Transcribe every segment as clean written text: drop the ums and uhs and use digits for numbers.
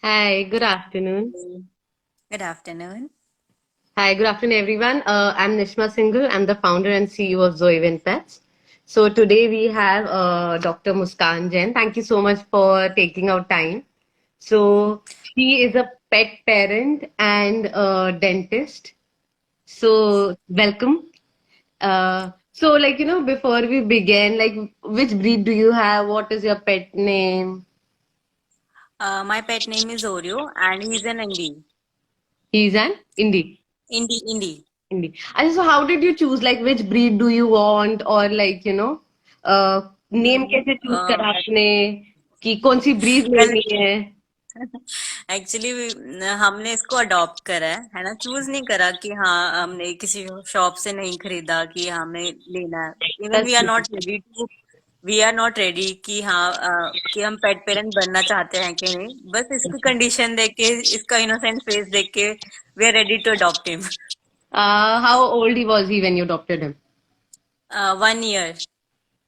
Hi, good afternoon. Good afternoon. Hi, good afternoon, everyone. I'm Nishma Singhal. I'm the founder and CEO of Zoe Win Pets. So today we have Dr. Muskan Jain. Thank you so much for taking out time. So she is a pet parent and a dentist. So welcome. Before we begin, like, which breed do you have? What is your pet name? My pet name is Oreo and he's an indie. He's an Indie. Indie. Indeed. And so how did you choose like which breed do you want or name Hmm. कैसे choose करा आपने कि कौन सी breed Well, लेनी है? Actually हमने इसको adopt करा है ना, चूज नहीं करा कि हाँ हमने किसी शॉप से नहीं खरीदा कि हमें लेना है। इवन सच में। वी आर नॉट रेडी कि हाँ कि हम पेट पेरेंट बनना चाहते हैं कि नहीं। बस इसकी कंडीशन देख के, इसका इनोसेंट फेस देख के we are ready to adopt him. How old he was he when you adopted him? 1 year।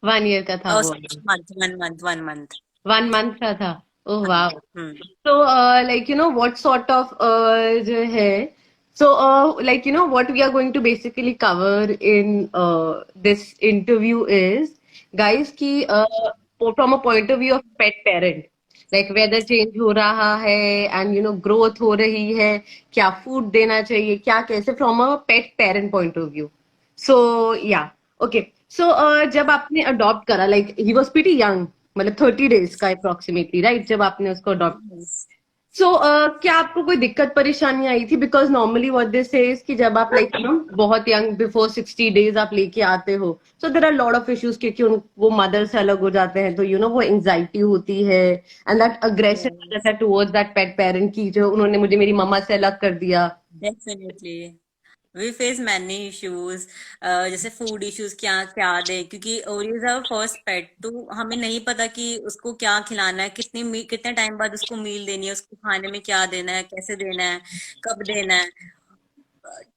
1 year का था वो। 6 month, 1 month, 1 month। 1 month का था। Oh हाँ। wow. Hmm. So what sort of जो है so what we are going to basically cover in this interview is guys कि from a point of view of pet parent like weather change हो रहा है and growth हो रही है क्या food देना चाहिए क्या कैसे from a pet parent point of view. So yeah, okay. So जब आपने अडॉप्ट करा like he was pretty young मतलब 30 days का अप्रोक्सीमेटली राइट जब आपने उसको अडॉप्ट सो क्या आपको कोई दिक्कत परेशानी आई थी because normally what this says कि जब आप लाइक बहुत यंग बिफोर 60 days आप लेके आते हो so there are lot of issues क्योंकि वो मदर से अलग हो जाते हैं तो वो एंजाइटी होती है एंड दैट अग्रेशन आ जाता Yes, है टुवर्ड्स दैट पेट पेरेंट की जो उन्होंने मुझे मेरी मम्मा से अलग कर दिया. definitely. We face many issues। जैसे फूड इश्यूज, क्या क्या दे, क्योंकि ओरियो इज आवर फर्स्ट पेट, तो हमें नहीं पता कि उसको क्या खिलाना है, कितने टाइम बाद उसको मील देनी है, उसको खाने में क्या देना है, कैसे देना है, कब देना है।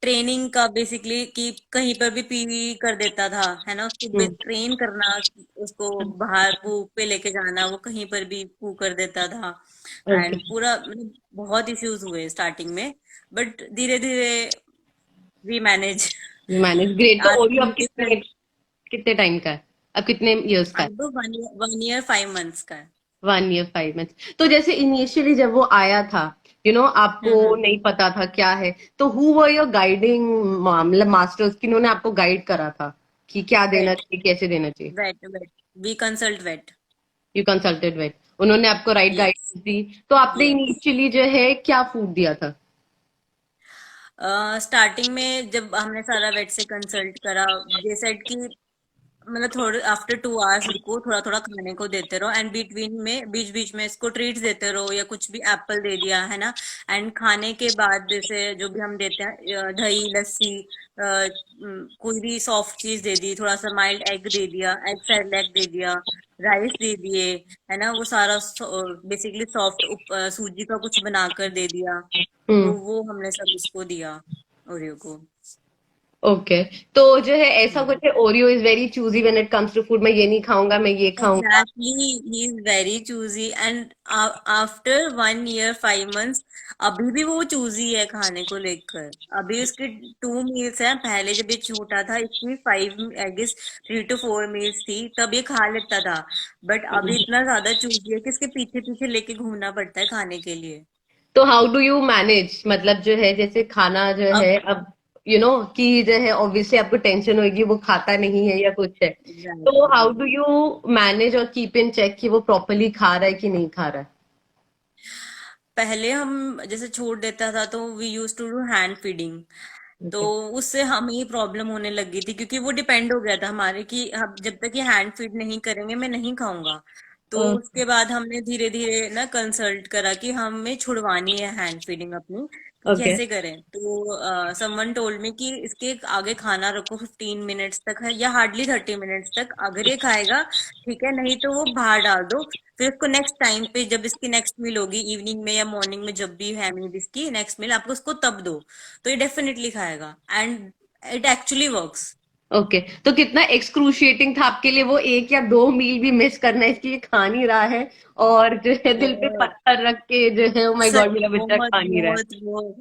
ट्रेनिंग का बेसिकली कि कहीं पर भी पी कर देता था, है ना, उसको हम्म. ट्रेन करना, उसको बाहर पूक पे लेके जाना, वो कहीं पर भी पू कर देता था। ओके. एंड पूरा मतलब बहुत इश्यूज हुए स्टार्टिंग में, बट धीरे धीरे वी मैनेज। Manage great. तो आज ओरियो अब कितने कंप्लीट। कितने टाइम का है अब कितने इयर्स का है? अब तो 1 ईयर 5 मंथ्स का है। 1 year 5 months. तो जैसे इनिशियली जब वो आया था आपको हम्म। नहीं पता था क्या है तो हु वर योर गाइडिंग मतलब मास्टर्स किन्होंने आपको गाइड करा था कि क्या देना वेट। चाहिए कैसे देना चाहिए? Vet. We consult vet. You consulted with उन्होंने आपको राइट यस। गाइडेंस दी. तो आपने यस। इनिशियली जो है क्या फूड दिया था? स्टार्टिंग में जब हमने सारा वेट से कंसल्ट करा, दे सेड कि मतलब थोड़े आफ्टर 2 आवर्स रुको, थोड़ा थोड़ा खाने को देते रहो, एंड बिटवीन में बीच बीच में इसको ट्रीट्स देते रहो, या कुछ भी एप्पल दे दिया, है ना। एंड खाने के बाद जैसे जो भी हम देते हैं, दही लस्सी, कोई भी सॉफ्ट चीज दे दी, थोड़ा सा माइल्ड एग दे दिया, एग सैलेड दे दिया, राइस दे दिए, है ना, वो सारा बेसिकली सॉफ्ट सूजी का कुछ बनाकर दे दिया। तो हम्म. वो हमने सब इसको दिया, ओरियो को। ओके. तो जो है ऐसा कुछ है Oreo is very choosy when it comes to food मैं ये नहीं खाऊंगा मैं ये खाऊंगा. Exactly, he is very choosy and after 1 year 5 months अभी भी वो चूजी है खाने को लेकर। अभी उसके 2 मील्स हैं, पहले जब ये छोटा था इसकी 5 आई गेस 3 to 4 मील्स थी, तब ये खा लेता था। बट अभी इतना ज्यादा चूजी है कि इसके पीछे पीछे लेके घूमना पड़ता है खाने के लिए। तो हाउ डू यू मैनेज मतलब जो है जैसे खाना जो अब है अब कि जो है ऑब्वियसली आपको टेंशन होगी वो खाता नहीं है या कुछ है तो how exactly. Do you manage और कीप इन चेक कि वो प्रॉपरली खा रहा है कि नहीं खा रहा पहले हम जैसे छोड़ देता था तो we use to do hand feeding. है? तो ओके. उससे हमें ये प्रॉब्लम होने लगी थी, क्योंकि वो डिपेंड हो गया था हमारे कि हम जब तक ये हैंड फीड नहीं करेंगे मैं नहीं खाऊंगा। तो उसके बाद हमने धीरे धीरे ना कंसल्ट करा कि हमें छुड़वानी है हैंड फीडिंग अपनी, तो ओके. कैसे करें। तो समवन टोल्ड में कि इसके आगे खाना रखो 15 मिनट्स तक है, या हार्डली 30 मिनट्स तक, अगर ये खाएगा ठीक है, नहीं तो वो बाहर डाल दो। फिर उसको नेक्स्ट टाइम पे जब इसकी नेक्स्ट मील होगी, इवनिंग में या मॉर्निंग में, जब भी है मील इसकी नेक्स्ट मील, आपको उसको तब दो, तो ये डेफिनेटली खाएगा। And it actually works. Okay, तो कितना एक्सक्रूशिएटिंग था आपके लिए वो एक या दो मील भी मिस करना, इसकी ये खा नहीं रहा है और जो है दिल पे बहुत पत्थर रख के जो है, ओ माय सच, गॉड मेरा बच्चा बहुत खा नहीं रहा है। बहुत वो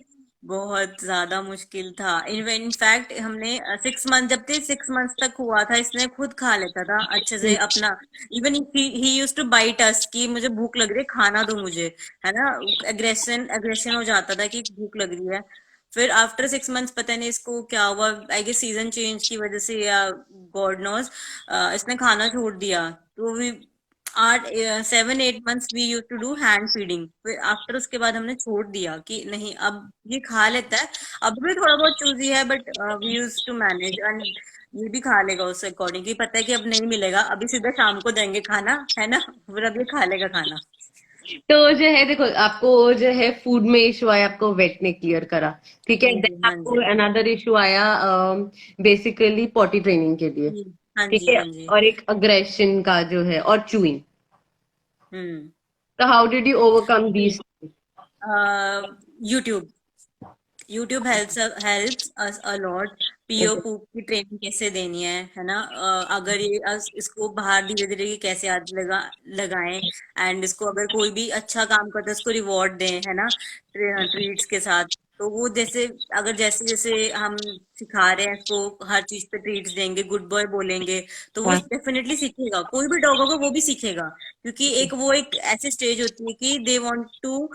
बहुत ज्यादा मुश्किल था। इनफैक्ट हमने 6 मंथ, जब थे 6 मंथ तक हुआ था, इसने खुद खा लेता था अच्छे से अपना। Even he use to bite us कि मुझे भूख लग रही है, खाना दो मुझे, है ना। एग्रेशन एग्रेशन हो जाता था कि भूख लग रही है। फिर आफ्टर 6 मंथ्स पता नहीं इसको क्या हुआ, आई गेस सीजन चेंज की वजह से या गॉड नोज, इसने खाना छोड़ दिया। तो भी 7-8 months we use to do hand feeding. फिर आफ्टर उसके बाद हमने छोड़ दिया कि नहीं, अब ये खा लेता है। अब भी थोड़ा बहुत चूजी है, but we use to manage. And ये भी खा लेगा उस अकॉर्डिंग, कि पता है कि अब नहीं मिलेगा, अभी सीधा शाम को देंगे खाना, है ना। फिर अब ये खा लेगा खाना। तो जो है देखो, आपको जो है फूड में इशू आया, आपको वेट ने क्लियर करा, ठीक है। हाँ जी, देन हाँ आपको जी। अनदर इशू आया बेसिकली पॉटी ट्रेनिंग के लिए, हाँ ठीक जी, है। हाँ जी। और एक अग्रेशन का जो है और चूइंग। हम्म। तो how did you overcome these? YouTube YouTube helps us a lot. पीओ ओके, पूप की ट्रेनिंग कैसे देनी है ना। अगर ये इसको बाहर धीरे धीरे ये कैसे आदत लगाएं। एंड इसको अगर कोई भी अच्छा काम करता है उसको रिवॉर्ड दें, है ना, ट्रीट्स के साथ। तो वो जैसे, अगर जैसे जैसे हम सिखा रहे हैं इसको, हर चीज पे ट्रीट्स देंगे, गुड बॉय बोलेंगे, तो वो हाँ, डेफिनेटली सीखेगा। कोई भी डॉग होगा वो भी सीखेगा, क्योंकि एक ऐसी स्टेज होती है कि they want to,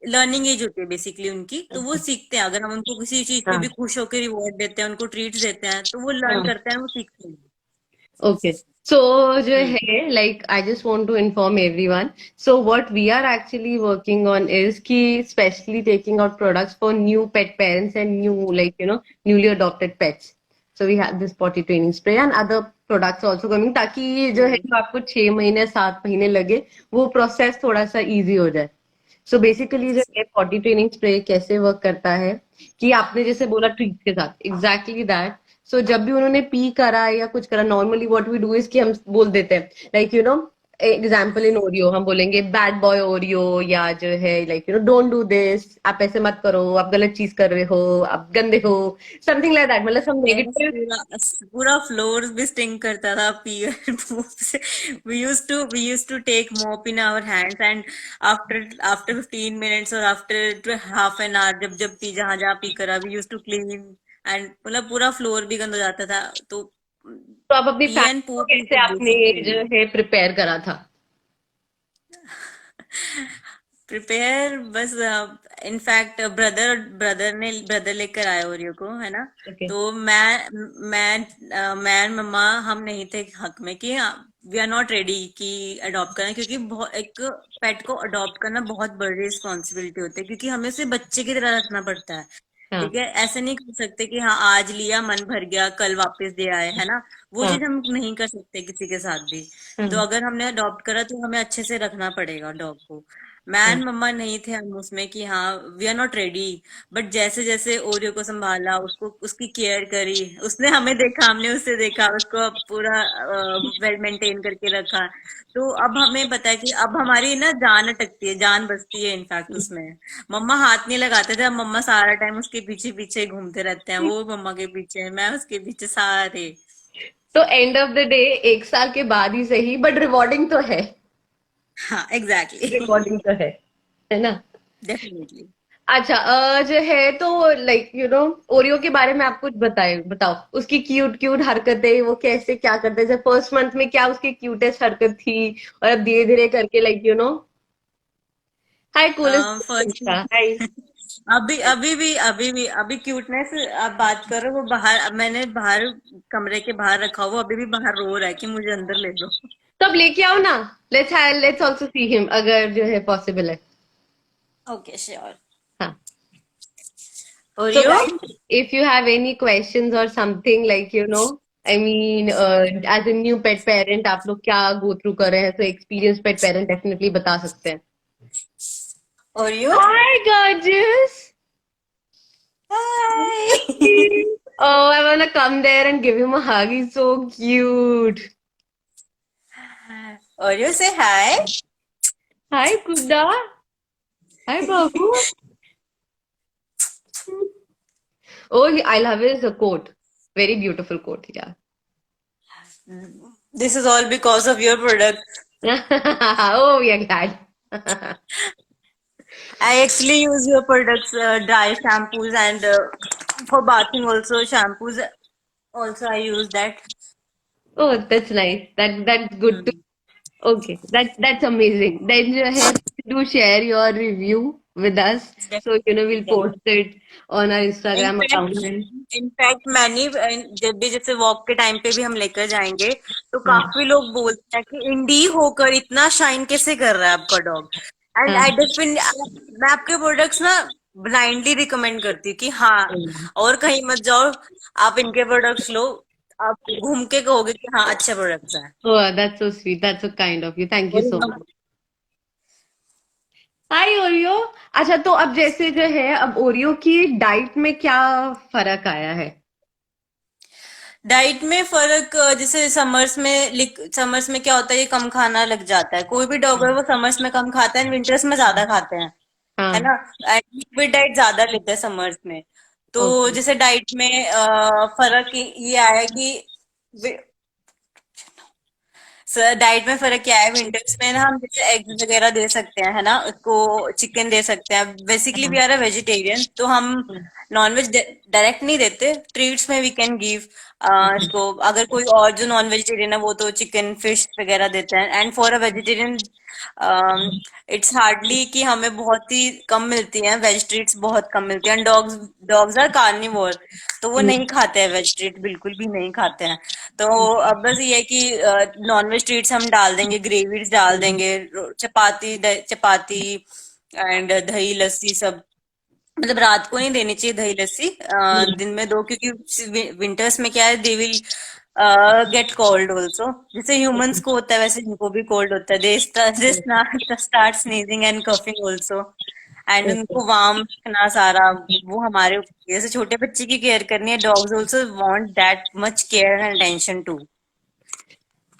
learning age होती है बेसिकली उनकी। तो वो सीखते हैं, अगर हम उनको किसी चीज पे भी हाँ, खुश होकर रिवॉर्ड देते हैं, उनको ट्रीट्स देते हैं, तो वो लर्न हाँ। करते हैं, वो सीखते हैं। ओके, सो जो हम्म। है like I just want to inform everyone, so what we are actually working on is कि specially taking out products for new pet parents and new like newly adopted pets. So we have this potty training spray and other products also coming, ताकि ये जो है हम्म। जो आपको 6 महीने 7 महीने लगे वो प्रोसेस थोड़ा सा इजी हो जाए। सो बेसिकली जो है पॉटी ट्रेनिंग स्प्रे कैसे वर्क करता है कि आपने जैसे बोला ट्रीट के साथ एग्जैक्टली दैट। सो जब भी उन्होंने पी करा या कुछ करा, normally what we do is कि हम बोल देते हैं लाइक एग्जाम्पल इन ओरियो हम बोलेंगे बैड बॉय ओरियो, या जो है लाइक डोंट डू दिस, आप ऐसे मत करो, आप गलत चीज कर रहे हो, आप गंदे हो, समथिंग लाइक दैट, मतलब सब यस, नेगेटिव। पूरा पूरा फ्लोर भी स्टिंग करता था पीयर मूव से। We use to take mop in our hands, and after after 15 minutes और आफ्टर हाफ एन आवर, जब जब पी, जहां जहां पी करा, we use to clean. And मतलब पूरा फ्लोर भी गंदा हो जाता था। तो तो आप अपनी पी एंड फैमिली को पूप इज कैसे द आपने बेसिक जो ट्रेनिंग। है प्रिपेयर करा था? प्रिपेयर बस, इनफैक्ट ब्रदर लेकर आए ओरियो को, है ना। ओके, तो मैं मम्मा हम नहीं थे हक में कि वी आर नॉट रेडी कि अडॉप्ट करना, क्योंकि बहुत एक पेट को अडॉप्ट करना बहुत बड़ी रिस्पॉन्सिबिलिटी होती है, क्योंकि हमें उसे बच्चे की तरह रखना पड़ता है। हाँ, ठीक है, ऐसे नहीं कर सकते कि हाँ आज लिया मन भर गया कल वापस दे आए, है ना। वो हाँ, चीज हम नहीं कर सकते किसी के साथ भी। तो हाँ, अगर हमने अडॉप्ट करा तो हमें अच्छे से रखना पड़ेगा डॉग को। मैं हाँ, एंड मम्मा नहीं थे हम उसमें कि हाँ we are not ready. But जैसे जैसे ओरियो को संभाला, उसको उसकी केयर करी, उसने हमें देखा, हमने उसे देखा, उसको पूरा वेल मेंटेन करके रखा। तो अब हमें पता है कि अब हमारी ना जान अटकती है, जान बसती है इनफैक्ट उसमें। मम्मा हाथ नहीं लगाते थे, अब मम्मा सारा टाइम उसके पीछे पीछे ही घूमते रहते हैं, वो मम्मा के पीछे, मैं उसके पीछे सारे। तो एंड ऑफ द डे 1 साल के बाद ही सही बट रिवॉर्डिंग तो है। हाँ, एग्जैक्टली। रिकॉर्डिंग तो है ना। डेफिनेटली। अच्छा, जो है तो लाइक ओरियो के बारे में आप कुछ बताओ उसकी क्यूट क्यूट हरकतें, वो कैसे क्या करते हैं, जब फर्स्ट मंथ में क्या उसकी क्यूटेस्ट हरकत थी, और अब धीरे धीरे करके हाय फर्स्ट कूलेस्ट हाय। अभी क्यूटनेस आप बात कर रहे हो, वो बाहर, अब मैंने बाहर कमरे के बाहर रखा हुआ, अभी भी बाहर रो रहा है कि मुझे अंदर ले लो। तो अब लेके आओ ना, लेट्स ऑल्सो सी हिम अगर जो है पॉसिबल है। Okay, sure. हाँ, और so you? guys, if you have any questions or something like I mean as a new pet parent आप लोग क्या go through कर रहे हैं, तो experienced pet parent definitely बता सकते हैं। और you? Hi gorgeous. Hi. Oh, I wanna come there and give him a hug. He's so cute. और यू से हाय। Hi Kuda. Hi Babu. Oh, I love his coat. Very beautiful quote, yeah. This is all because of your product. Oh, we are glad. I actually use your products, dry shampoos, and for bathing also shampoos. Also, I use that. Oh, that's nice. That's good to. Hmm. Okay, that's amazing. Then you have do share your review with us, so we'll post Definitely. it on our Instagram in fact account. And in fact मैंने जब भी जैसे walk के time पे भी हम लेकर जाएंगे तो हाँ काफी लोग बोलते हैं कि इंडी होकर इतना शाइन कैसे कर रहा है आपका डॉग। एंड हाँ आई डेफिनेटली मैं आपके प्रोडक्ट्स ना ब्लाइंडली रिकमेंड करती हूँ कि हाँ, और कहीं मत जाओ, आप इनके प्रोडक्ट्स लो, आप घूम के कहोगे कि हाँ अच्छे प्रोडक्ट्स हैं। oh, that's so sweet. That's so kind of you. Thank you और so much. हाय ओरियो। अच्छा, तो अब जैसे जो है, अब ओरियो की डाइट में क्या फर्क आया है? डाइट में फर्क जैसे समर्स में क्या होता है, ये कम खाना लग जाता है, कोई भी डॉग है वो समर्स में कम खाता है, विंटर्स में ज्यादा खाते हैं, है हाँ। ना। लिक्विड डाइट ज्यादा लेते हैं समर्स में। तो ओके। जैसे डाइट में फर्क ये आया कि सर डाइट में फर्क क्या है, विंटर्स में ना हम जैसे एग्स वगैरह दे सकते हैं, है ना, उसको चिकन दे सकते हैं, बेसिकली वी हाँ। आर अ वेजिटेरियन, तो हम नॉनवेज डायरेक्ट नहीं देते, ट्रीट्स में वी कैन गिव इसको। अगर कोई और जो नॉन वेजिटेरियन है वो तो चिकन फिश वगैरह देते हैं, and for a vegetarian it's hardly कि हमें बहुत ही कम मिलती हैं वेज ट्रीट्स, बहुत कम मिलती हैं। डॉग्स डॉग्स आर कार्निवोर, तो वो नहीं खाते हैं वेज ट्रीट, बिल्कुल भी नहीं खाते हैं। तो अब बस ये है कि नॉनवेज ट्रीट्स हम डाल देंगे, ग्रेवीज डाल देंगे, चपाती एंड दही लस्सी सब। मतलब रात को नहीं देनी चाहिए दही लस्सी, दिन में दो, क्योंकि विंटर्स में क्या है, they will get cold also, जैसे ह्यूमंस को होता है वैसे इनको भी कोल्ड होता है, they start sneezing and coughing also, and उनको वार्म रखना सारा, वो हमारे ऊपर है। जैसे छोटे बच्चे की केयर करनी है, dogs also want that much care and attention too.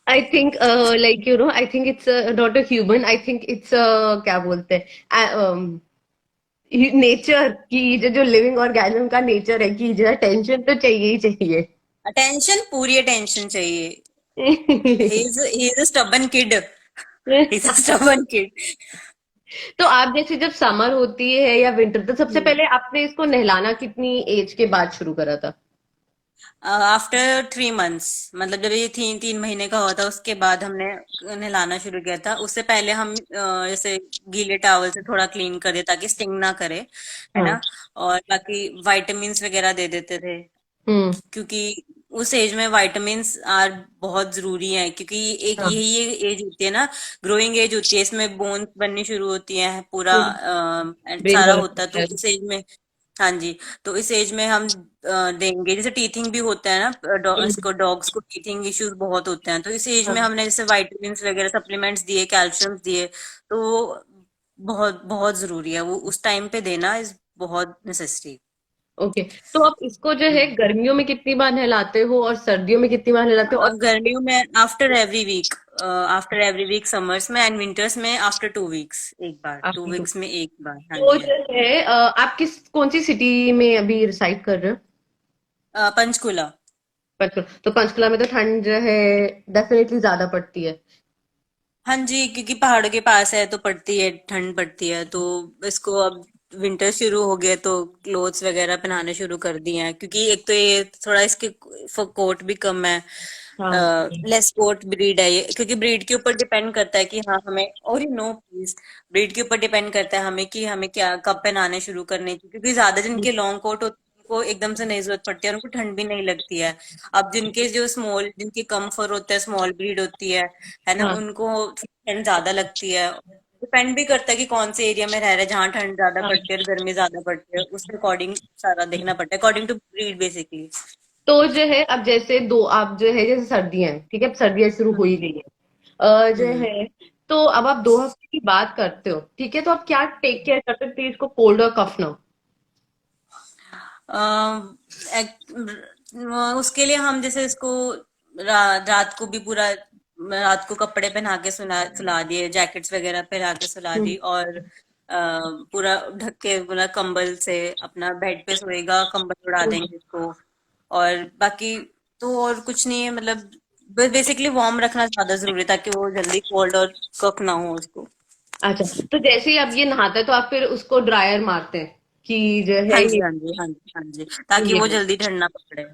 I think I think it's not a human, I think it's क्या बोलते हैं, नेचर की, जो लिविंग ऑर्गेनिज्म का नेचर है कि जो टेंशन तो चाहिए ही चाहिए। अटेंशन, पूरी अटेंशन चाहिए। He is a stubborn kid, he is a stubborn kid. तो आप जैसे जब समर होती है या विंटर, तो सबसे पहले आपने इसको नहलाना कितनी एज के बाद शुरू करा था? आफ्टर 3 मंथ्स, मतलब जब ये 3 महीने का हुआ था उसके बाद हमने नहलाना शुरू किया था। उससे पहले हम जैसे गीले टॉवल से थोड़ा क्लीन कर दे ताकि स्टिंग ना करे, है हाँ। ना। और बाकी वाइटामिन्स वगैरह दे देते थे, हम्म। क्योंकि उस एज में वाइटामिन्स आर बहुत जरूरी है, क्योंकि एक हाँ। यही एज होती है ना, ग्रोइंग एज होती है, इसमें बोन्स बननी शुरू होती हैं, पूरा ब्रेन सारा डेवलप होता है, होता तो है। इस एज में, हाँ जी, तो इस एज में हम देंगे। जैसे टीथिंग भी होता है ना, इसको डॉग्स को टीथिंग इश्यूज बहुत होते हैं, तो इस एज में हाँ। हमने जैसे वाइटामिन वगैरह सप्लीमेंट्स दिए, कैल्शियम दिए, तो वो बहुत बहुत जरूरी है, वो उस टाइम पे देना इज बहुत नेसेसरी। ओके। तो आप इसको जो है गर्मियों में कितनी बार नहलाते हो और सर्दियों में कितनी बार नहलाते हो? और गर्मियों में आफ्टर एवरी वीक समर्स में, एंड विंटर्स में आफ्टर 2 वीक्स एक बार, टू आफ्टर टू। वीक्स में एक बार, हाँ तो जी हाँ जो जी। है आप कौन सी सिटी में अभी रिसाइड कर रहे हो? पंचकुला। पंचकुला, तो पंचकुला में तो ठंड जो है डेफिनेटली ज्यादा पड़ती है। हाँ जी, क्योंकि पहाड़ों के पास है तो पड़ती है, ठंड पड़ती है, तो इसको अब विंटर शुरू हो गया तो क्लोथ्स वगैरह पहनाने शुरू कर दिए हैं, क्योंकि एक तो ये थोड़ा इसके कोट भी कम है, हाँ। लेस कोट ब्रीड है ये, क्योंकि ब्रीड के ऊपर डिपेंड करता है कि हाँ हमें, और यू नो प्लीज, ब्रीड के ऊपर डिपेंड करता है हमें कि हमें क्या कब पहनाने शुरू करने की, क्योंकि ज्यादा जिनके लॉन्ग कोट होते हैं उनको एकदम से नहीं जरूरत पड़ती है, और उनको ठंड भी नहीं लगती है। अब जिनके कम फर होते हैं, स्मॉल ब्रीड होती है ना, हाँ। उनको ठंड ज्यादा लगती है। डिपेंड भी करता है कि कौन से एरिया में रह रहे हैं, जहाँ ठंड ज्यादा पड़ती है और गर्मी ज्यादा पड़ती है, उसके अकॉर्डिंग सारा देखना पड़ता है, अकॉर्डिंग टू ब्रीड बेसिकली। तो जो है अब जैसे दो आप जो है, जैसे सर्दियां हैं, ठीक है, अब सर्दियां शुरू हो ही गई है, जो हम्म। है, तो अब आप 2 हफ्ते की बात करते हो, ठीक है, तो आप क्या टेक केयर करते हो कि इसको कोल्ड और कफ ना हो? उसके लिए हम जैसे इसको रात को भी पूरा, रात को कपड़े पहना के सुला दिए, जैकेट्स वगैरह पहना के सुला दी, और पूरा ढक के, पूरा कंबल से अपना बेड पे सोएगा, कंबल उड़ा देंगे इसको, और बाकी तो और कुछ नहीं है, मतलब बेसिकली वार्म रखना ज्यादा जरूरी है ताकि वो जल्दी कोल्ड और कक ना हो उसको। अच्छा, तो जैसे ही अब ये नहाता है तो आप फिर उसको ड्रायर मारते हैं कि जो हाँ है जी, ये हाँ जी, हाँ जी, हाँ जी, ताकि ये वो जल्दी ठंड ना पकड़े।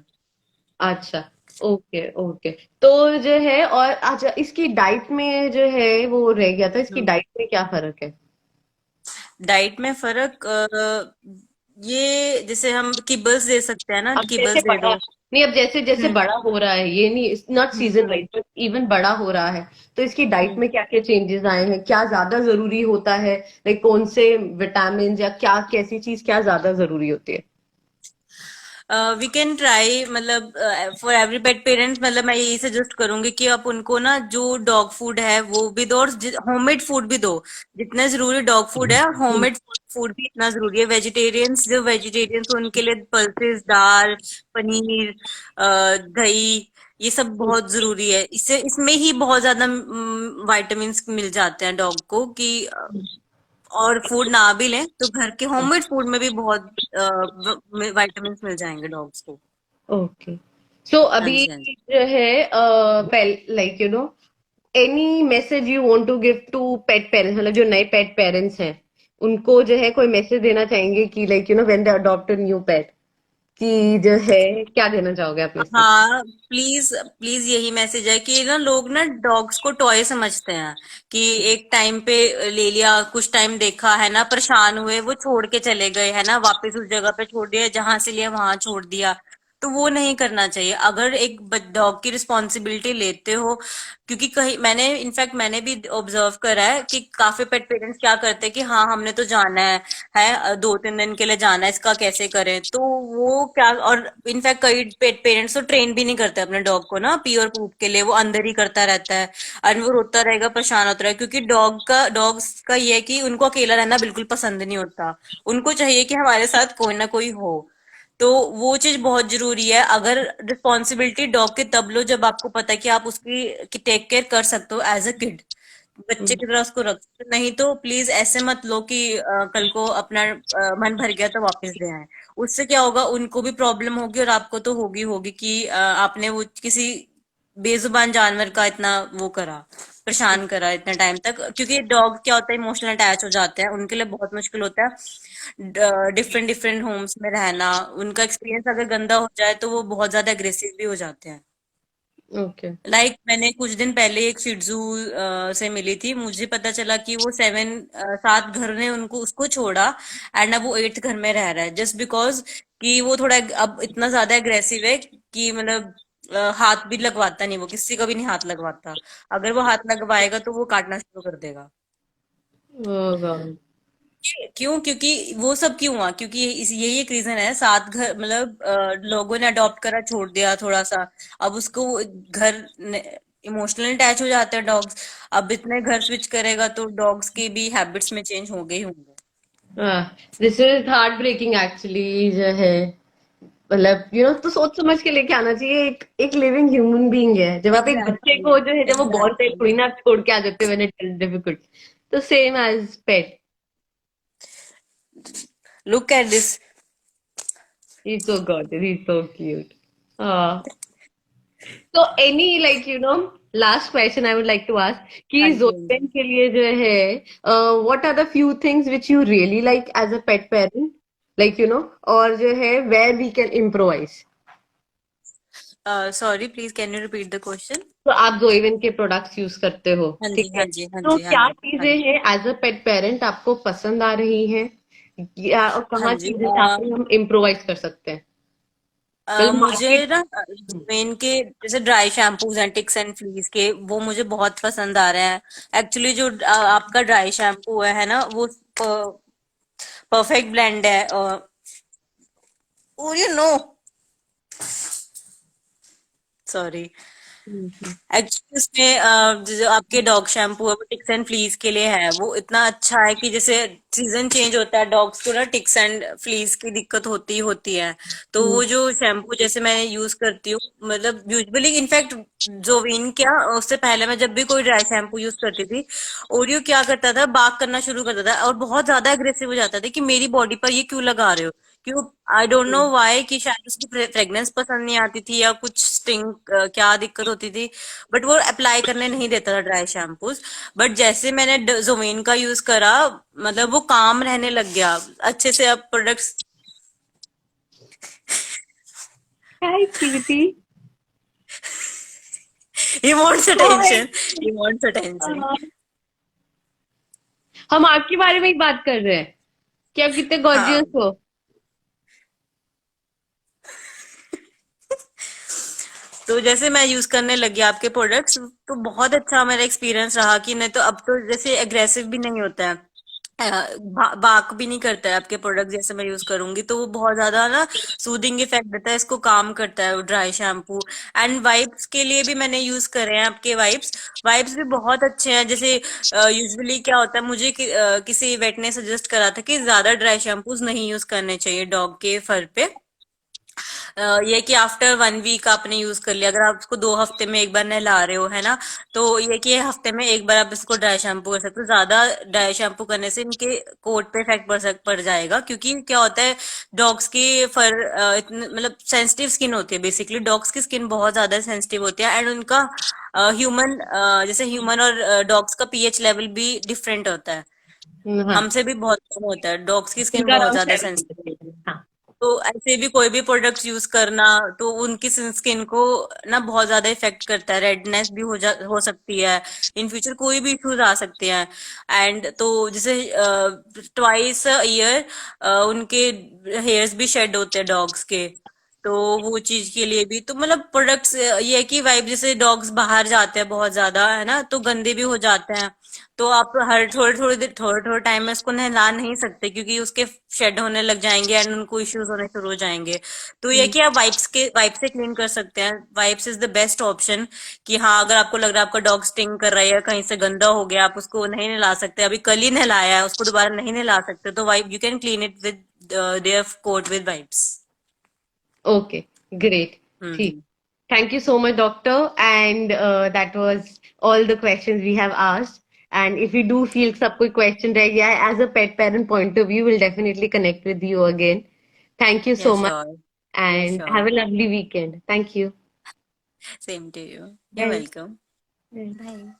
अच्छा, ओके ओके। तो जो है, और अच्छा, इसकी डाइट में जो है वो रह गया था, इसकी हम्म। डाइट में क्या फर्क है? डाइट में फर्क, ये जैसे हम किबल्स दे सकते हैं ना, अब जैसे किबल्स दे बड़ा दो। नहीं, अब जैसे जैसे हम्म। बड़ा हो रहा है, ये नहीं, not season hmm. Wise but even बड़ा हो रहा है, तो इसकी डाइट हम्म। में क्या क्या चेंजेस आए हैं, क्या ज्यादा जरूरी होता है, लाइक कौन से विटामिन या क्या, कैसी चीज क्या ज्यादा जरूरी होती है? वी कैन ट्राई, मतलब फॉर एवरी पेट पेरेंट्स, मतलब मैं यही सजेस्ट करूंगी कि आप उनको ना जो डॉग फूड है वो भी दो, और होममेड फूड भी दो। जितना जरूरी डॉग फूड है, हम्म, होममेड फूड भी इतना जरूरी है। वेजिटेरियंस, जो वेजिटेरियंस उनके लिए पल्सेस, दाल, पनीर, दही, ये सब बहुत जरूरी है। इससे इसमें ही बहुत ज्यादा विटामिन मिल जाते हैं डॉग को कि और फूड ना भी लें तो घर के होममेड फूड में भी बहुत विटामिन मिल जाएंगे डॉग्स को। ओके। सो हाँ अभी जी, हाँ जी। जो है, like any message you want to give to pet parents, मतलब जो नए पेट पेरेंट्स हैं, उनको जो है कोई मैसेज देना चाहेंगे कि like when they adopt a new pet, कि जो है क्या देना चाहोगे आप मैसेज? हाँ, प्लीज प्लीज यही मैसेज है कि ना लोग ना डॉग्स को टॉय समझते हैं कि एक टाइम पे ले लिया, कुछ टाइम देखा है ना, परेशान हुए, वो छोड़ के चले गए है ना, वापस उस जगह पे छोड़ दिया जहां से लिया वहां छोड़ दिया। तो वो नहीं करना चाहिए। अगर एक डॉग की रिस्पॉन्सिबिलिटी लेते हो, क्योंकि कहीं मैंने भी ऑब्जर्व करा है कि काफी पेट पेरेंट्स क्या करते हैं कि हाँ हमने तो जाना है 2-3 दिन के लिए जाना है, इसका कैसे करें, तो वो क्या, और इनफैक्ट कई पेट पेरेंट्स तो ट्रेन भी नहीं करते अपने डॉग को ना पी और पूप के लिए, वो अंदर ही करता रहता है और वो रोता रहेगा, परेशान होता रहेगा, क्योंकि डॉग्स का ये है कि उनको अकेला रहना बिल्कुल पसंद नहीं होता। उनको चाहिए कि हमारे साथ कोई ना कोई हो। तो वो चीज बहुत जरूरी है। अगर रिस्पॉन्सिबिलिटी डॉग की तब लो जब आपको पता है कि आप उसकी टेक केयर कर सकते हो एज अ किड, बच्चे की तरह उसको रख सकते हो। नहीं तो प्लीज ऐसे मत लो कि कल को अपना मन भर गया तो वापस दे आए। उससे क्या होगा, उनको भी प्रॉब्लम होगी और आपको तो होगी होगी कि आपने वो किसी बेजुबान जानवर का इतना वो करा, परेशान करा इतने टाइम तक। क्योंकि डॉग क्या होता है, इमोशनल अटैच हो जाते हैं, उनके लिए बहुत मुश्किल होता है डिफरेंट डिफरेंट होम्स में रहना। उनका एक्सपीरियंस अगर गंदा हो जाए तो वो बहुत ज्यादा अग्रेसिव भी हो जाते हैं। ओके। मैंने कुछ दिन पहले एक शिट्जू से मिली थी, मुझे पता चला कि वो 7 घर ने उनको उसको छोड़ा एंड अब वो 8th घर में रह रहा है, जस्ट बिकॉज कि वो थोड़ा अब इतना ज्यादा अग्रेसिव है कि मतलब हाथ भी लगवाता नहीं, वो किसी का भी नहीं हाथ लगवाता। अगर वो हाथ लगवाएगा तो वो काटना शुरू कर देगा। ओह गॉड। क्यों? क्योंकि वो सब क्यों हुआ, क्योंकि यही एक रीजन है। 7 घर, मतलब लोगों ने अडॉप्ट करा, छोड़ दिया थोड़ा सा, अब उसको घर इमोशनल अटैच हो जाते हैं डॉग्स। अब इतने घर स्विच करेगा तो डॉग्स के भी हैबिट्स में चेंज हो गए होंगे। This is heartbreaking actually जो है, मतलब तो सोच समझ के लेके आना चाहिए, एक एक लिविंग ह्यूमन बीइंग है। जब आप एक बच्चे एग्जैक्टली, को जो है, जब वो बॉर्न है, एग्जैक्टली। थोड़ी ना आप छोड़ के आ जाते हो व्हेन इट इज डिफिकल्ट। तो same as pet. Look at this. He so good, he so cute. हाँ। तो any last question I would like to ask कि हाँ जी, हाँ जोसेफ जी। के लिए जो है, what are the few things which you really like as a pet parent, और जो है where we can improvise? Sorry, please can you repeat the question? तो आप जोइवन के प्रोडक्ट्स यूज करते हो, हाँ ठीक जी, है? हाँ जी, हाँ तो जी, हाँ क्या जी, हाँ चीजें जी, हैं एज अ पेट पेरेंट आपको पसंद आ रही हैं, या और हाँ कहाँ जी। चीजें जहाँ पे हम इम्प्रोवाइज कर सकते हैं, मतलब मुझे मार्केट? ना मेन के जैसे ड्राई शैम्पूज हैं टिक्स एंड फ्लीज के, वो मुझे बहुत पसंद आ रहे हैं। एक्चुअली जो आपका ड्राई शैम्पू है ना, वो परफेक्ट ब्लेंड है। You know, sorry. एक्चुअली उसमें जो आपके डॉग शैम्पू है वो टिक्स एंड फ्लीज के लिए है। वो इतना अच्छा है कि जैसे सीजन चेंज होता है, डॉग्स को ना टिक्स एंड फ्लीज की दिक्कत होती ही होती है। तो वो जो शैम्पू जैसे मैं यूज करती हूँ, मतलब यूजुअली इनफैक्ट जोविन क्या, उससे पहले मैं जब भी कोई ड्राई शैम्पू यूज करती थी, ओरियो क्या करता था, बाक करना शुरू करता था और बहुत ज्यादा अग्रेसिव हो जाता था कि मेरी बॉडी पर ये क्यों लगा रहे हो, क्यों, आई डोंट नो व्हाई, कि शायद उसकी फ्रेग्रेंस पसंद नहीं आती थी या कुछ स्टिंग, क्या दिक्कत होती थी, बट वो अप्लाई करने नहीं देता था ड्राई शैम्पूज। बट जैसे मैंने जोमेन का यूज करा, मतलब वो काम रहने लग गया अच्छे से। अब products, Hi, sweetie. He wants Hi. Attention, he wants attention. हम आपके बारे में ही बात कर रहे हैं कि आप कितने गॉर्जियस हाँ, हो। तो जैसे मैं यूज करने लगी आपके प्रोडक्ट्स, तो बहुत अच्छा मेरा एक्सपीरियंस रहा। कि नहीं तो अब तो जैसे एग्रेसिव भी नहीं होता है, बाक भी नहीं करता है आपके प्रोडक्ट। जैसे मैं यूज करूंगी तो वो बहुत ज्यादा ना सूदिंग इफेक्ट देता है, इसको काम करता है वो ड्राई शैम्पू। एंड वाइप्स के लिए भी मैंने यूज करे हैं आपके वाइप्स। वाइप्स भी बहुत अच्छे हैं। जैसे यूजुअली क्या होता है, मुझे किसी वेट ने सजेस्ट करा था कि ज्यादा ड्राई शैम्पूज नहीं यूज करने चाहिए डॉग के फर पे। ये कि आफ्टर 1 वीक आपने यूज कर लिया, अगर आप उसको 2 हफ्ते में एक बार नहला रहे हो, है ना, तो ये कि हफ्ते में एक बार आप इसको ड्राई शैम्पू कर सकते हो। ज्यादा ड्राई शैम्पू करने से इनके कोट पे इफेक्ट पड़ जाएगा, क्योंकि क्या होता है, डॉग्स की फर इतने मतलब सेंसिटिव स्किन होती है। बेसिकली डॉग्स की स्किन बहुत ज्यादा सेंसिटिव होती है, एंड उनका ह्यूमन जैसे ह्यूमन और डॉग्स का पीएच लेवल भी डिफरेंट होता है। हाँ, हमसे भी बहुत कम होता है, डॉग्स की स्किन उनका बहुत अराउंड ज्यादा। 70%। हाँ। तो ऐसे भी कोई भी प्रोडक्ट्स यूज करना, तो उनकी स्किन को ना बहुत ज्यादा इफेक्ट करता है। रेडनेस भी हो सकती है, इन फ्यूचर कोई भी इश्यूज आ सकते हैं। एंड तो जैसे ट्वाइस ईयर उनके हेयर्स भी शेड होते हैं डॉग्स के। तो वो चीज के लिए भी तो मतलब प्रोडक्ट्स ये है कि वाइब, जैसे डॉग्स बाहर जाते हैं बहुत ज्यादा, है ना, तो गंदे भी हो जाते हैं। तो आप हर थोड़े थोड़े टाइम में उसको नहला नहीं सकते, क्योंकि उसके शेड होने लग जाएंगे एंड उनको इश्यूज होने शुरू हो जाएंगे। तो ये कि आप वाइप से क्लीन कर सकते हैं। Wipes is the best option. कि हाँ, अगर आपको लग रहा है आपका डॉग स्टिंग कर रहा है या कहीं से गंदा हो गया, आप उसको नहीं नहला सकते, अभी कल ही नहलाया है, उसको दोबारा नहीं नहला सकते, तो wipe you can clean it with their coat with wipes. Okay, great. ठीक. हम्म। Thank you so much, doctor. And that was all the questions we have asked. And if you do feel सब कोई question रह गया है, as a pet parent point of view, we'll definitely connect with you again. Thank you yeah so much sure, yeah and have sure. a lovely weekend. Thank you. Same to you, you're Bye. welcome। Bye. Bye.